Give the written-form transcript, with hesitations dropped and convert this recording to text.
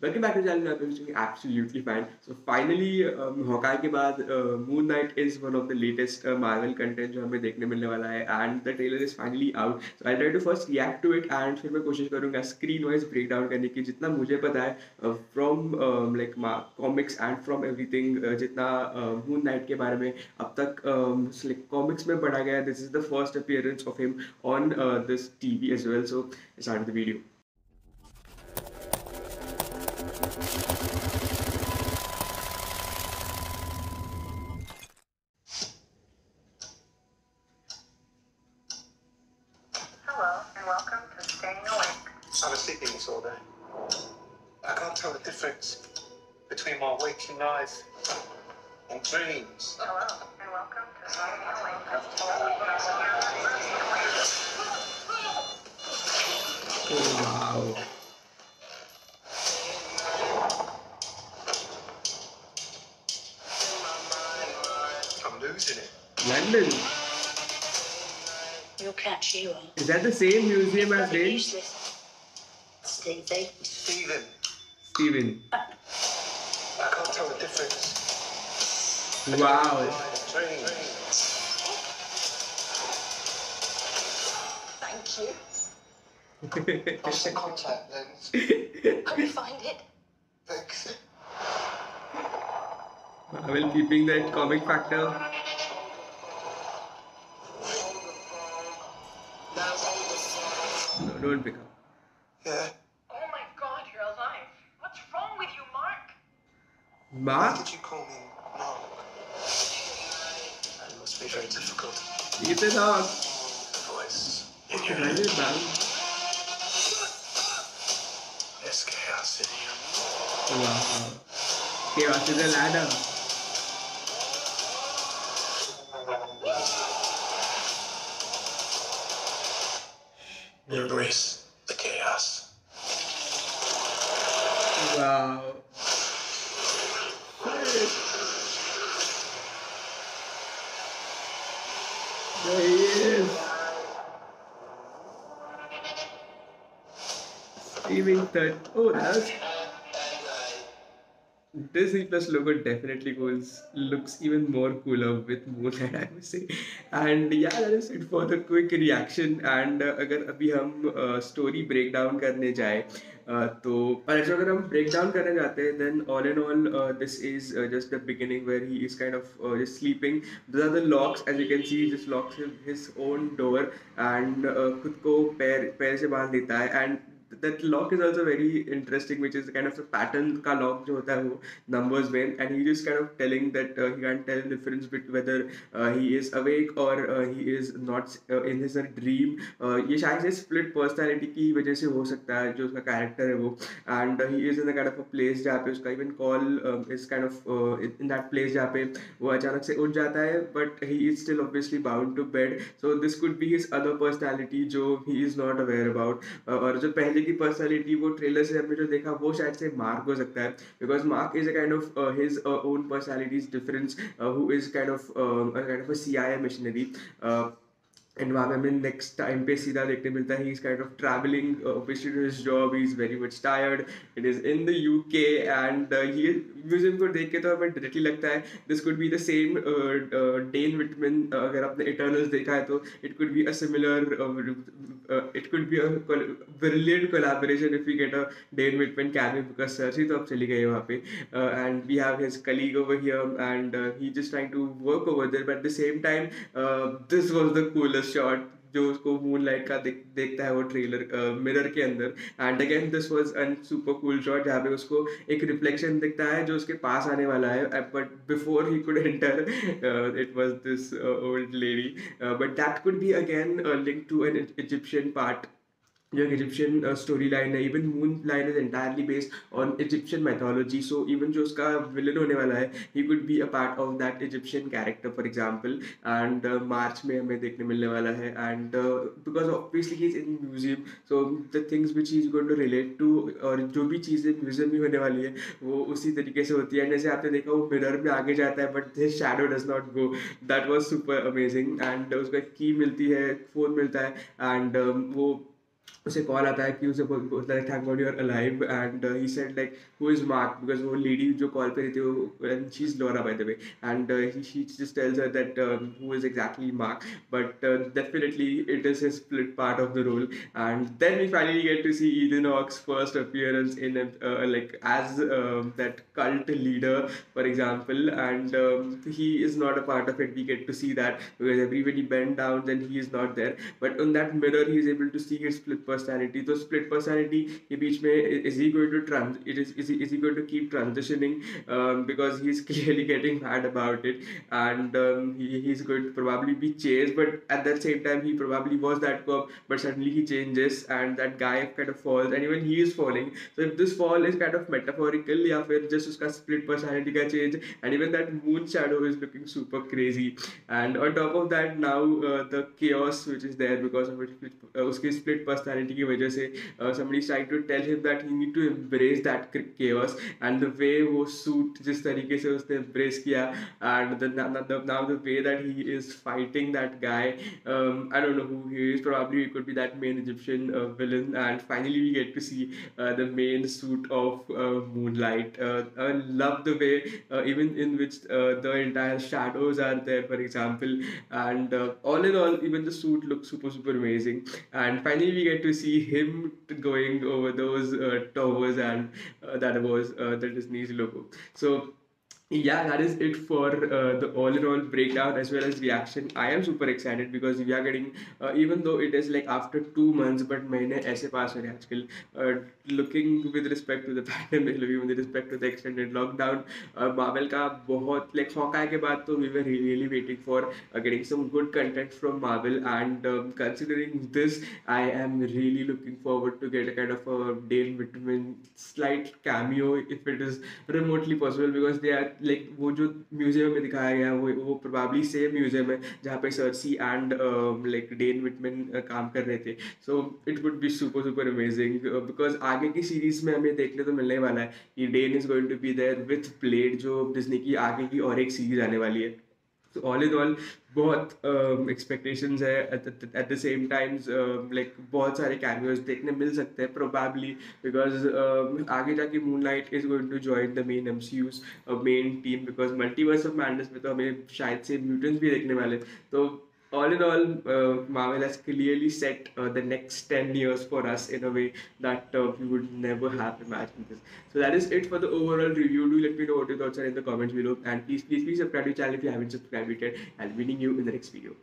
Welcome back to the channel. I'm doing absolutely fine. So finally, Hawkeye के बाद Moon Knight is one of the latest Marvel content जो हमें देखने मिलने वाला है, and the trailer is finally out. So I'll try to first react to it and फिर मैं कोशिश करूँगा screen wise breakdown करने की जितना मुझे पता है from like comics and from everything जितना Moon Knight के बारे में अब तक like comics में पढ़ा गया है. This is the first appearance of him on this TV as well. So let's start with the video. Hello, and welcome to Staying Awake. I was sleeping this all day. I can't tell the difference between my waking life and dreams. Hello, and welcome to Staying Awake. Wow. I'm losing it. London. You'll catch you on. Is that the same museum as Bloody Dane? useless. Stevie. Stephen, Steven. I can't tell the difference between Wow. my dreams. Thank you. Lost the contact lens. Can we find it? Thanks. Well, keeping that comic factor. No, don't pick up. Yeah. Oh my god, you're alive. What's wrong with you, Mark? Why Mark? did you call me Mark? It must be very difficult. Keep it on. The voice in your Right, head. man. There's chaos in you. Wow. Chaos is a ladder. Embrace the chaos. Wow. There he is. Streaming third. Oh, that was. Disney Plus logo definitely looks even more cooler with Moonlight, I would say. And yeah, that is it for the quick reaction. And अगर अभी हम story breakdown करने जाए तो पर ऐसा अगर हम breakdown करने जाते हैं then all in all this is just the beginning where he is kind of just sleeping. Those are the locks, as you can see, just locks his own door and खुद को पैर से बांध देता है and that lock is also very interesting, which is kind of a pattern का lock जो होता है वो numbers में, and he just kind of telling that he can't tell the difference between whether he is awake or he is not in his dream. ये शायद से split personality की वजह से हो सकता है जो उसका character है वो, and he is in a kind of a place जहाँ पे उसका even call is kind of in that place जहाँ पे वो अचानक से उठ जाता है, but he is still obviously bound to bed, so this could be his other personality जो he is not aware about. और जो पहले की पर्सनालिटी वो ट्रेलर से हमने जो देखा वो शायद से मार्क हो सकता है, because mark is a kind of his own personalities difference who is kind of a CIA missionary and वहाँ पे हमें नेक्स्ट टाइम पे सीधा देखने मिलता है he is kind of travelling obviously to his job, he is very much tired, it is in the UK and ही museum को देख के तो हमें डायरेक्टली लगता है this could be the same Dane Whitman. अगर आपने इटर्नल्स देखा है तो it could be a similar it could be a brilliant collaboration if you get a Dane Whitman cameo, because सर्च ही तो अब चली गई वहाँ पे and we have his colleague over here and he just trying to work over there, but at the same time this was the coolest shot जो उसको मूनलाइट का देखता है वो ट्रेलर मिरर के अंदर, and again this was a super cool shot जहाँ पे उसको एक रिफ्लेक्शन दिखता है जो उसके पास आने वाला है, but before he could enter it was this old lady, but that could be again link to an Egyptian part जो इजिप्शियन स्टोरी लाइन है. Even moon line is entirely based on Egyptian mythology, so even जो उसका villain होने वाला है he could be a part of that Egyptian character for example, and March में हमें देखने मिलने वाला है. And because obviously he is in museum, so the things which he is going to relate to, और जो भी चीज़ें म्यूजियम में होने वाली है वो उसी तरीके से होती है. जैसे आपने देखा वो मिरर में आगे जाता है but his shadow does not go, that was super amazing. And उसको एक की मिलती है, फ़ोन मिलता है, एंड वो उसे कॉल आता है कि उसे बोलता है thank God you are alive and he said like who is Mark because वो लेडी जो कॉल पे रहती है वो and she is Laura by the way and she just tells her that who is exactly Mark but definitely it is his split part of the role and then we finally get to see Ethan Hawke's first appearance in like as that cult leader for example and he is not a part of it. We get to see that because everybody bent down then he is not there but on that mirror he is able to see his split personality. So split personality के बीच में is he going to is he going to keep transitioning because he's clearly getting mad about it and he's going to probably be chased but at that same time he probably was that cop but suddenly he changes and that guy kind of falls and even he is falling. So if this fall is kind of metaphorical या फिर just उसका split personality का change and even that moon shadow is looking super crazy and on top of that now the chaos which is there because of it उसकी split personality की वजह से somebody is trying to tell him that he need to embrace that chaos and the way वो suit जिस तरीके से उसने embrace किया and now the way that he is fighting that guy I don't know who he is probably it could be that main Egyptian villain and finally we get to see the main suit of Moonlight. I love the way even in which the entire shadows are there for example and all in all even the suit looks super amazing and finally we get to see him going over those towers and that Disney's logo. So yeah, that is it for the all in all breakdown as well as reaction. I am super excited because we are getting even though it is like after 2 months but महीने ऐसे पास हो रहे हैं आजकल looking with respect to the pandemic looking with respect to the extended lockdown Marvel का बहुत like Hawkeye के बाद तो we were really waiting for getting some good content from Marvel and considering this I am really looking forward to get a kind of a Dane Whitman slight cameo if it is remotely possible because they are like वो जो museum में दिखाया गया वो probably same museum है जहाँ पे Circe and like Dan Whitman काम कर रहे थे. So it would be super amazing because आगे की सीरीज में हमें देखने तो मिलने वाला है कि Dan is going to be there with Blade जो डिज्नी की आगे की और एक सीरीज आने वाली है. तो ऑल इन ऑल बहुत एक्सपेक्टेशंस है eight the same times like बहुत सारे कैमियोज देखने मिल सकते हैं प्रोबेबली बिकॉज आगे जाके moonlight is going to join the main MCU's main team because Multiverse of Madness में तो हमें शायद से म्यूटेंट्स भी देखने वाले. तो all in all, Marvel has clearly set the next 10 years for us in a way that we would never have imagined this. So that is it for the overall review. Do let me know what your thoughts are in the comments below. And please subscribe to the channel if you haven't subscribed yet. I'll be meeting you in the next video.